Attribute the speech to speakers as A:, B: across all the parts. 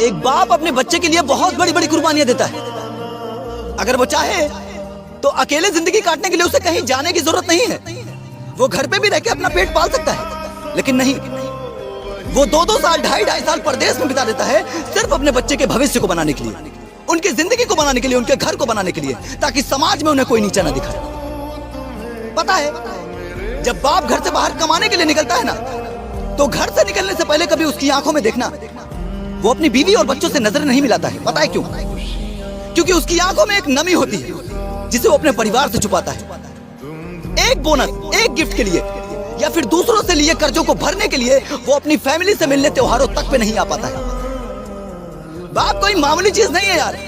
A: एक बाप अपने बच्चे के लिए बहुत बड़ी बड़ी कुर्बानियां देता है। अगर वो चाहे तो अकेले जिंदगी काटने के लिए उसे कहीं जाने की जरूरत नहीं है। वो घर पे भी रह के अपना पेट पाल सकता है, लेकिन नहीं, वो 2-2 साल 2.5 साल परदेश में बिता देता है सिर्फ अपने बच्चे के भविष्य को बनाने के लिए, उनकी जिंदगी को बनाने के लिए, उनके घर को बनाने के लिए, ताकि समाज में उन्हें कोई नीचा ना दिखाए। पता है, जब बाप घर से बाहर कमाने के लिए निकलता है ना, तो घर से निकलने से पहले कभी उसकी आंखों में देखना, वो अपनी बीवी और बच्चों से नजर नहीं मिलाता है। पता है क्यों? क्योंकि उसकी आंखों में एक नमी होती है जिसे वो अपने परिवार से छुपाता है। एक बोनस, एक गिफ्ट के लिए या फिर दूसरों से लिए कर्जों को भरने के लिए वो अपनी फैमिली से मिलने त्योहारों तक पे नहीं आ पाता है। बाप कोई मामूली चीज नहीं है यार।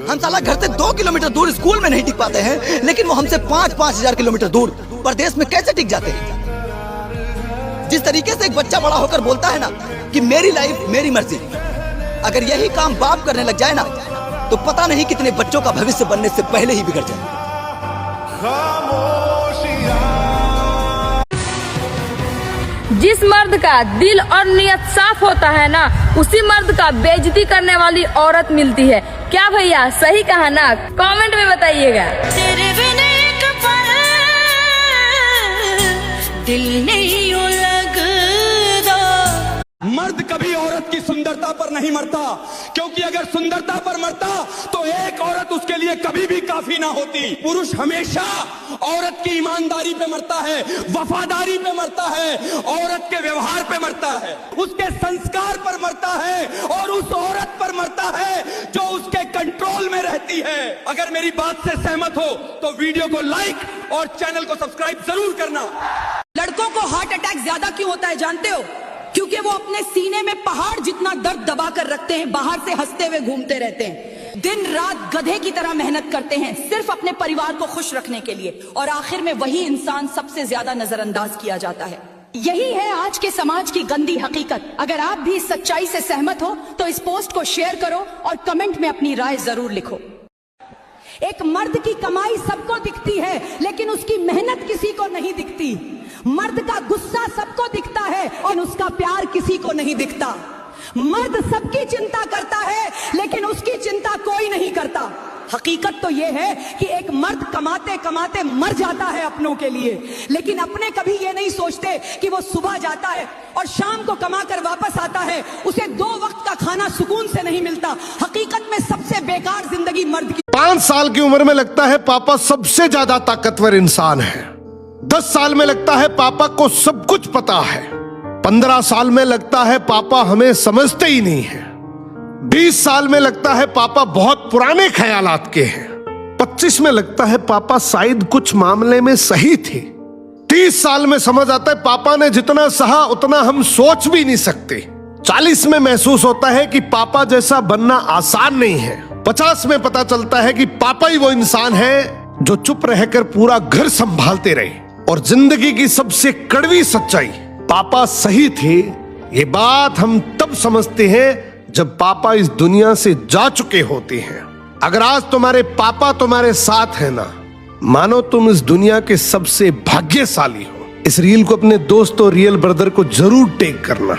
A: हम साला घर से 2 किलोमीटर दूर स्कूल में नहीं टिक पाते हैं, लेकिन वो हमसे 5-5 हजार किलोमीटर दूर परदेश में कैसे टिक जाते हैं। जिस तरीके से एक बच्चा बड़ा होकर बोलता है ना कि मेरी लाइफ मेरी मर्जी, अगर यही काम बाप करने लग जाए ना, तो पता नहीं कितने बच्चों का भविष्य बनने से पहले ही बिगड़ जाए।
B: जिस मर्द का दिल और नियत साफ होता है ना, उसी मर्द का बेइज्जती करने वाली औरत मिलती है। क्या भैया सही कहा ना? कमेंट में बताइएगा।
C: तेरे बिना एक पल दिल नहीं लगता।
D: मर्द कभी औरत की सुंदरता पर नहीं मरता, क्योंकि अगर सुंदरता पर मरता तो एक औरत उसके लिए कभी भी काफी ना होती। पुरुष हमेशा औरत की ईमानदारी पे मरता है, वफादारी पे मरता है, औरत के व्यवहार पे मरता है, उसके संस्कार पर मरता है और उस औरत पर मरता है जो उसके कंट्रोल में रहती है। अगर मेरी बात से सहमत हो तो वीडियो को लाइक और चैनल को सब्सक्राइब जरूर करना।
E: लड़कों को हार्ट अटैक ज्यादा क्यों होता है जानते हो? क्योंकि वो अपने सीने में पहाड़ जितना दर्द दबा कर रखते हैं, बाहर से हंसते हुए घूमते रहते हैं, दिन रात गधे की तरह मेहनत करते हैं सिर्फ अपने परिवार को खुश रखने के लिए, और आखिर में वही इंसान सबसे ज्यादा नजरअंदाज किया जाता है। यही है आज के समाज की गंदी हकीकत। अगर आप भी इस सच्चाई से सहमत हो तो इस पोस्ट को शेयर करो और कमेंट में अपनी राय जरूर लिखो। एक मर्द की कमाई सबको दिखती है, लेकिन उसकी मेहनत किसी को नहीं दिखती। मर्द का गुस्सा सबको दिखता है और उसका प्यार किसी को नहीं दिखता। मर्द सबकी चिंता करता है, लेकिन उसकी चिंता कोई नहीं करता। हकीकत तो यह है कि एक मर्द कमाते कमाते मर जाता है अपनों के लिए, लेकिन अपने कभी ये नहीं सोचते कि वो सुबह जाता है और शाम को कमाकर वापस आता है, उसे 2 वक्त का खाना सुकून से नहीं मिलता। हकीकत में सबसे बेकार जिंदगी मर्द की।
F: 5 साल की उम्र में लगता है पापा सबसे ज्यादा ताकतवर इंसान है। 10 साल में लगता है पापा को सब कुछ पता है। 15 साल में लगता है पापा हमें समझते ही नहीं है। 20 साल में लगता है पापा बहुत पुराने ख्यालात के हैं। 25 में लगता है पापा शायद कुछ मामले में सही थे। 30 साल में समझ आता है पापा ने जितना सहा उतना हम सोच भी नहीं सकते। 40 में महसूस होता है कि पापा जैसा बनना आसान नहीं है। 50 में पता चलता है कि पापा ही वो इंसान है जो चुप रहकर पूरा घर संभालते रहे। और जिंदगी की सबसे कड़वी सच्चाई, पापा सही थे, ये बात हम तब समझते हैं जब पापा इस दुनिया से जा चुके होते हैं। अगर आज तुम्हारे पापा तुम्हारे साथ है ना, मानो तुम इस दुनिया के सबसे भाग्यशाली हो। इस रील को अपने दोस्त और रियल ब्रदर को जरूर टैग करना।